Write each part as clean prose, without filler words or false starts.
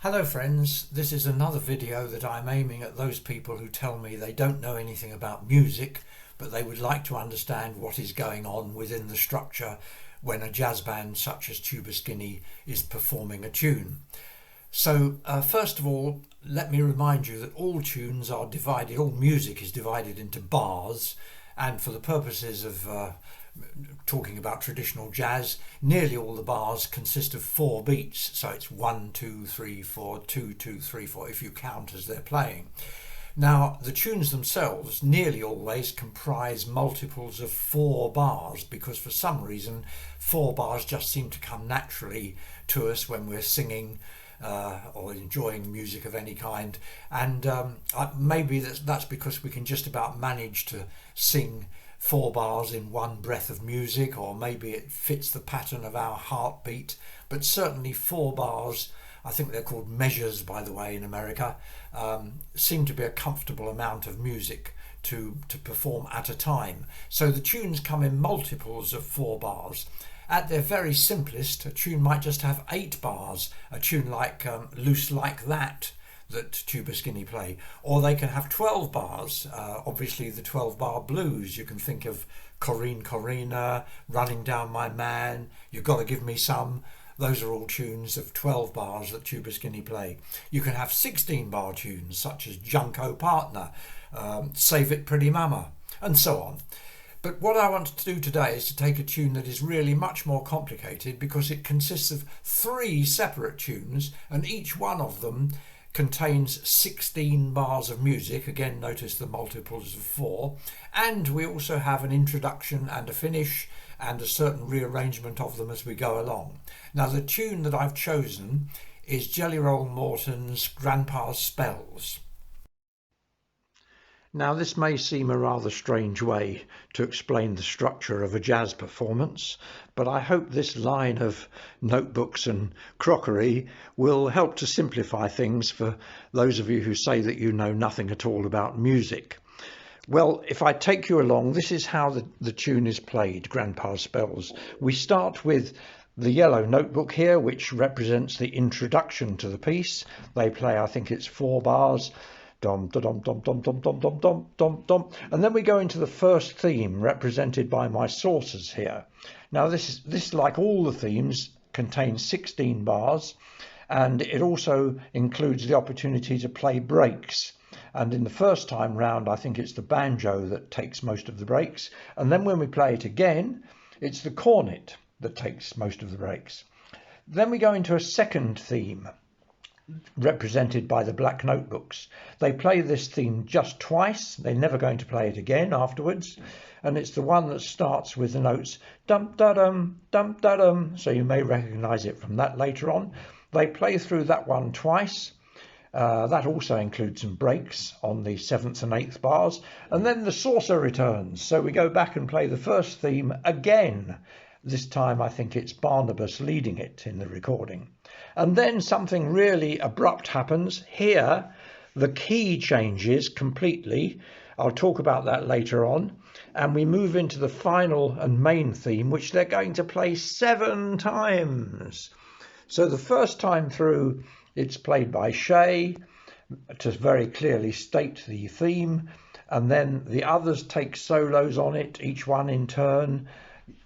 Hello friends, this is another video that I'm aiming at those people who tell me they don't know anything about music, but they would like to understand what is going on within the structure when a jazz band such as Tuba Skinny is performing a tune. So first of all, let me remind you that all tunes are divided, all music is divided into bars, and for the purposes of talking about traditional jazz, nearly all the bars consist of 4 beats, so it's 1, 2, 3, 4, 2, 2, 3, 4 if you count as they're playing. Now the tunes themselves nearly always comprise multiples of 4 bars because for some reason 4 bars just seem to come naturally to us when we're singing or enjoying music of any kind, and maybe that's because we can just about manage to sing 4 bars in one breath of music, or maybe it fits the pattern of our heartbeat, but certainly 4 bars, I think they're called measures by the way in America, seem to be a comfortable amount of music to perform at a time. So the tunes come in multiples of 4 bars. At their very simplest, a tune might just have 8 bars, a tune like Loose Like That Tuba Skinny play, or they can have 12 bars, obviously the 12-bar blues. You can think of Corrine Corrina, Running Down My Man, You Gotta Give Me Some. Those are all tunes of 12 bars that Tuba Skinny play. You can have 16-bar tunes such as Junko Partner, Save It Pretty Mama, and so on. But what I want to do today is to take a tune that is really much more complicated because it consists of 3 separate tunes, and each one of them contains 16 bars of music. Again, notice the multiples of 4, and we also have an introduction and a finish and a certain rearrangement of them as we go along. Now the tune that I've chosen is Jelly Roll Morton's Grandpa's Spells. Now this may seem a rather strange way to explain the structure of a jazz performance, but I hope this line of notebooks and crockery will help to simplify things for those of you who say that you know nothing at all about music. Well, if I take you along, this is how the tune is played, Grandpa's Spells. We start with the yellow notebook here, which represents the introduction to the piece. They play, I think it's 4 bars. Dom, da, dom, dom, dom, dom, dom, dom, dom, dom, dom. And then we go into the first theme, represented by my saucers here. Now this, like all the themes, contains 16 bars, and it also includes the opportunity to play breaks. And in the first time round, I think it's the banjo that takes most of the breaks. And then when we play it again, it's the cornet that takes most of the breaks. Then we go into a second theme, represented by the black notebooks. They play this theme just twice. They're never going to play it again afterwards, and it's the one that starts with the notes dum da dum dum da dum, so you may recognize it from that later on. They play through that one twice. That also includes some breaks on the 7th and 8th bars, and then the saucer returns, so we go back and play the first theme again. This time I think it's Barnabas leading it in the recording. And then something really abrupt happens. Here the key changes completely. I'll talk about that later on. And we move into the final and main theme, which they're going to play 7 times. So the first time through, it's played by Shay to very clearly state the theme, and then the others take solos on it, each one in turn.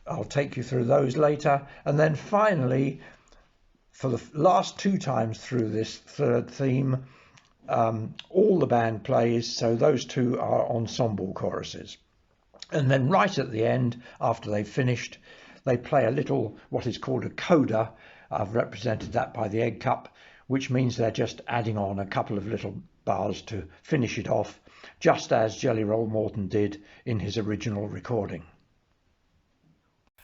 I'll take you through those later. And then finally, for the last 2 times through this third theme, all the band plays, so those 2 are ensemble choruses. And then right at the end, after they've finished, they play a little, what is called a coda. I've represented that by the egg cup, which means they're just adding on a couple of little bars to finish it off, just as Jelly Roll Morton did in his original recording.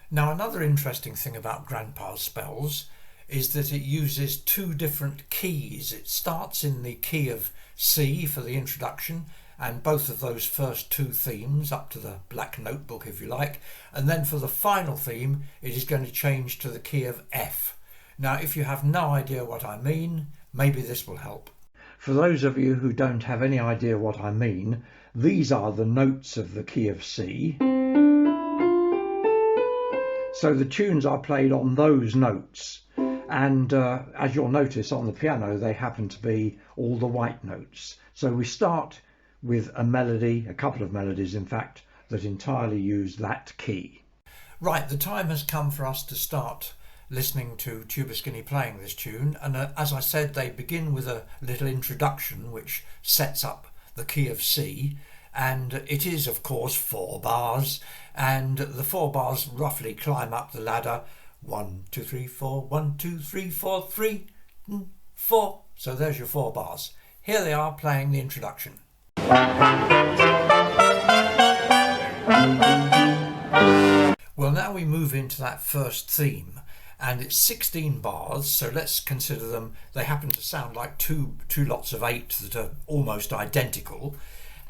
Now another interesting thing about Grandpa's Spells is that it uses 2 different keys. It starts in the key of C for the introduction, and both of those first 2 themes up to the black notebook if you like, and then for the final theme it is going to change to the key of F. Now if you have no idea what I mean, maybe this will help. For those of you who don't have any idea what I mean, these are the notes of the key of C. So the tunes are played on those notes. And as you'll notice on the piano, they happen to be all the white notes. So we start with a melody, a couple of melodies in fact, that entirely use that key. Right, the time has come for us to start listening to Tuba Skinny playing this tune, and as I said, they begin with a little introduction which sets up the key of C, and it is of course 4 bars, and the 4 bars roughly climb up the ladder 1 2 3 4 1 2 3 4 3 4. So there's your 4 bars. Here they are playing the introduction. Well, now we move into that first theme, and it's 16 bars, so let's consider them. They happen to sound like two lots of 8 that are almost identical,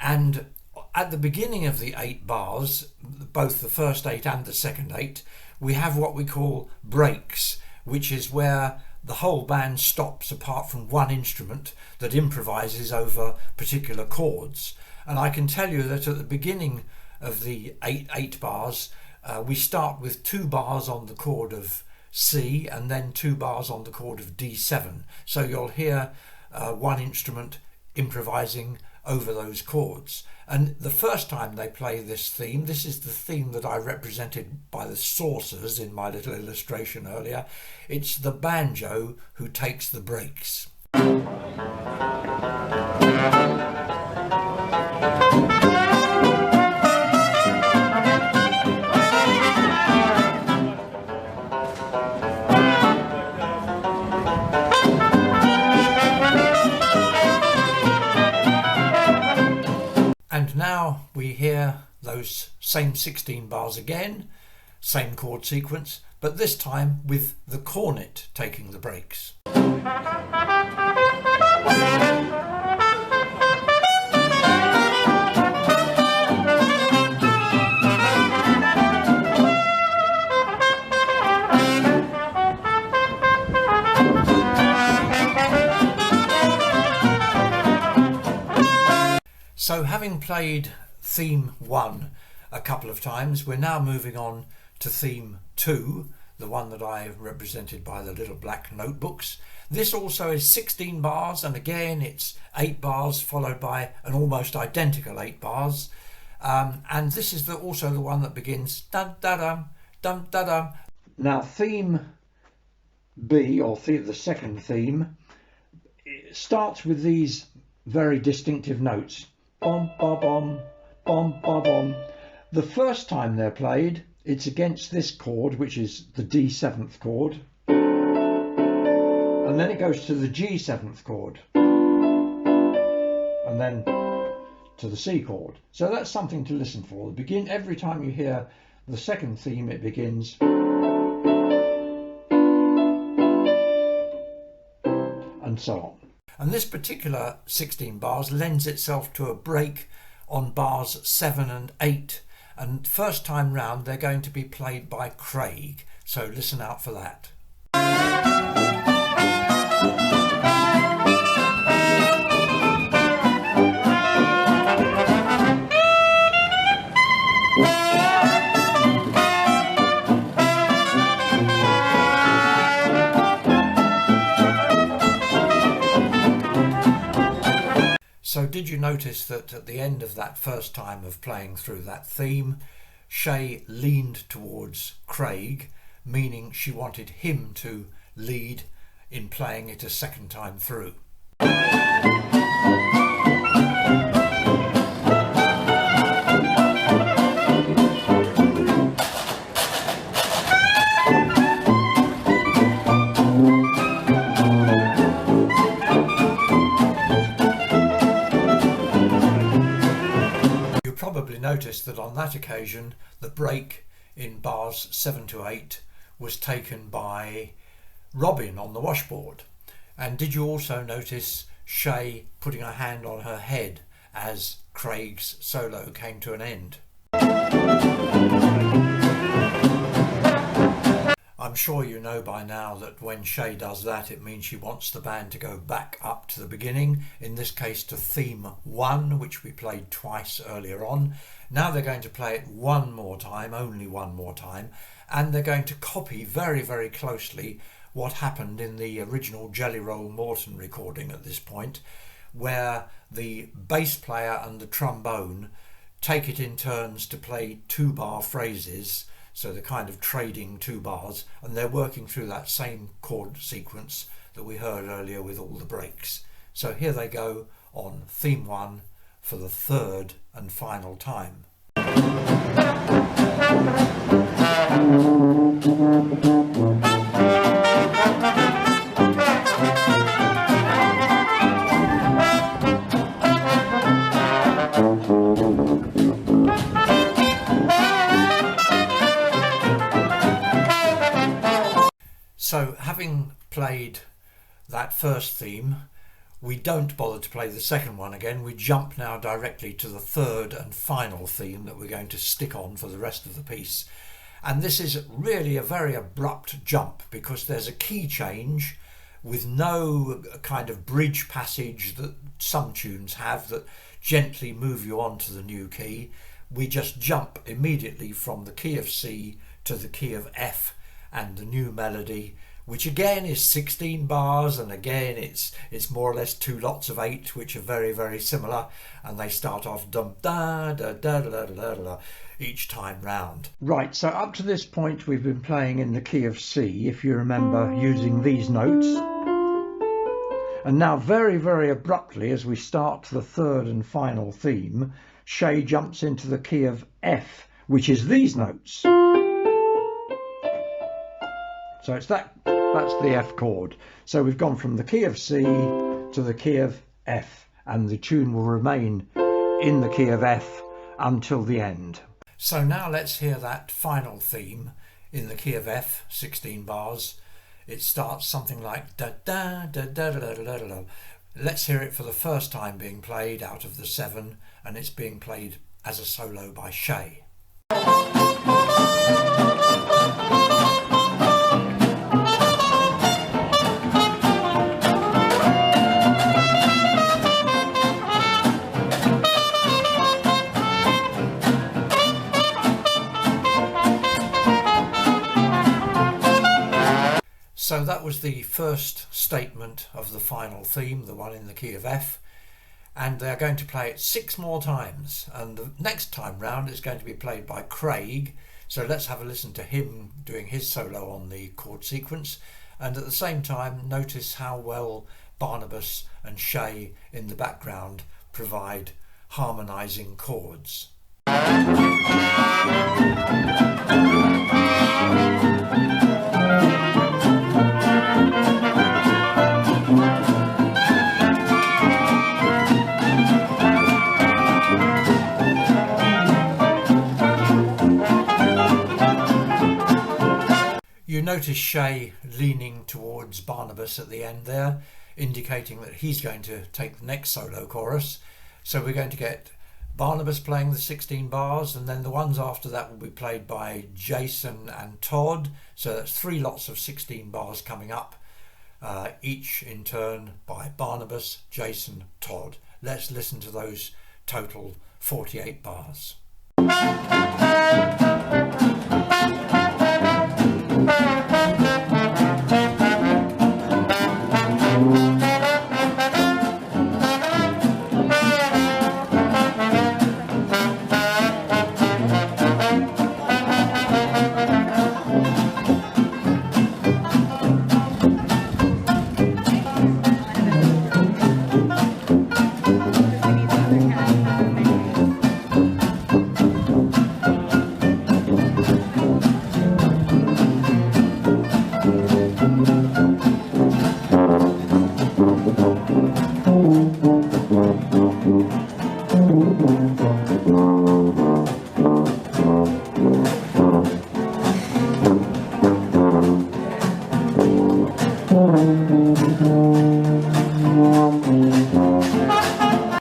and at the beginning of the 8 bars, both the first 8 and the second 8, we have what we call breaks, which is where the whole band stops apart from one instrument that improvises over particular chords. And I can tell you that at the beginning of the 8 bars, we start with 2 bars on the chord of C and then 2 bars on the chord of D7. So you'll hear one instrument improvising over those chords. And the first time they play this theme, this is the theme that I represented by the saucers in my little illustration earlier. It's the banjo who takes the breaks. And now we hear those same 16 bars again, same chord sequence, but this time with the cornet taking the breaks. So having played theme 1 a couple of times, we're now moving on to theme 2, the one that I have represented by the little black notebooks. This also is 16 bars, and again it's 8 bars followed by an almost identical 8 bars. And this is also the one that begins dum da dum dum da dum. Now theme B, or the second theme, starts with these very distinctive notes. Bom ba bom, bom ba bom. The first time they're played, it's against this chord, which is the D7th chord, and then it goes to the G7th chord, and then to the C chord. So that's something to listen for. Every time you hear the second theme, it begins, and so on. And this particular 16 bars lends itself to a break on bars 7 and 8. And first time round, they're going to be played by Craig. So listen out for that. So did you notice that at the end of that first time of playing through that theme, Shay leaned towards Craig, meaning she wanted him to lead in playing it a second time through. Probably noticed that on that occasion the break in bars 7 to 8 was taken by Robin on the washboard. And did you also notice Shay putting her hand on her head as Craig's solo came to an end? I'm sure you know by now that when Shay does that, it means she wants the band to go back up to the beginning, in this case to theme 1, which we played twice earlier on. Now they're going to play it one more time, only one more time, and they're going to copy very, very closely what happened in the original Jelly Roll Morton recording at this point, where the bass player and the trombone take it in turns to play 2-bar phrases, so they're kind of trading 2 bars, and they're working through that same chord sequence that we heard earlier with all the breaks. So here they go on theme 1 for the 3rd and final time. So having played that first theme, we don't bother to play the second one again. We jump now directly to the 3rd and final theme that we're going to stick on for the rest of the piece. And this is really a very abrupt jump because there's a key change with no kind of bridge passage that some tunes have that gently move you on to the new key. We just jump immediately from the key of C to the key of F and the new melody, which again is 16 bars, and again it's more or less 2 lots of 8, which are very, very similar, and they start off dum da da da da da da da each time round. Right, so up to this point we've been playing in the key of C, if you remember, using these notes. And now very, very abruptly, as we start the 3rd and final theme, Shay jumps into the key of F, which is these notes. So it's that's the F chord. So we've gone from the key of C to the key of F, and the tune will remain in the key of F until the end. So now let's hear that final theme in the key of F, 16 bars. It starts something like da da da da da da da da. Let's hear it for the first time being played out of the 7, and it's being played as a solo by Shay. So that was the first statement of the final theme, the one in the key of F, and they're going to play it 6 more times, and the next time round it's going to be played by Craig. So let's have a listen to him doing his solo on the chord sequence, and at the same time notice how well Barnabas and Shay in the background provide harmonising chords. You notice Shay leaning towards Barnabas at the end there, indicating that he's going to take the next solo chorus. So we're going to get Barnabas playing the 16 bars, and then the ones after that will be played by Jason and Todd. So that's 3 lots of 16 bars coming up, each in turn by Barnabas, Jason, Todd. Let's listen to those total 48 bars.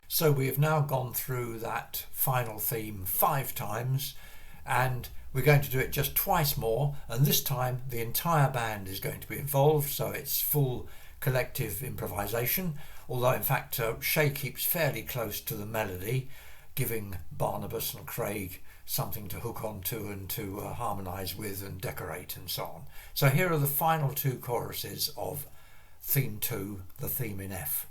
So we have now gone through that final theme 5 times, and we're going to do it just twice more, and this time the entire band is going to be involved, so it's full collective improvisation, although in fact Shay keeps fairly close to the melody, giving Barnabas and Craig something to hook onto and to harmonise with and decorate and so on. So here are the final two choruses of Theme 2, the theme in F.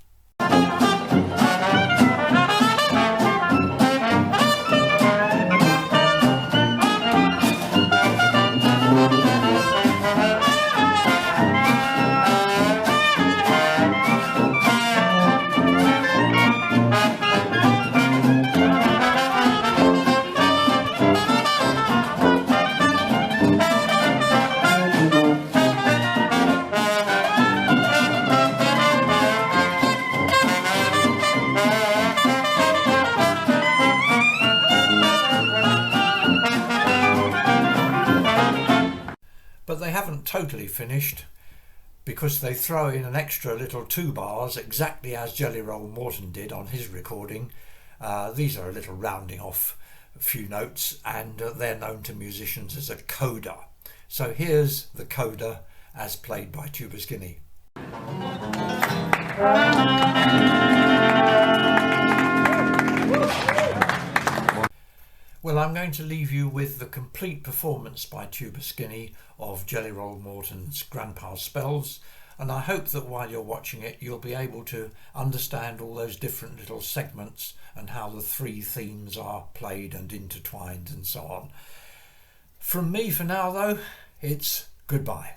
But they haven't totally finished, because they throw in an extra little 2 bars, exactly as Jelly Roll Morton did on his recording. These are a little rounding off a few notes, and they're known to musicians as a coda. So here's the coda as played by Tuba Skinny. Well, I'm going to leave you with the complete performance by Tuba Skinny of Jelly Roll Morton's Grandpa's Spells, and I hope that while you're watching it you'll be able to understand all those different little segments and how the 3 themes are played and intertwined and so on. From me for now though, it's goodbye.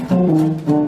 Thank you.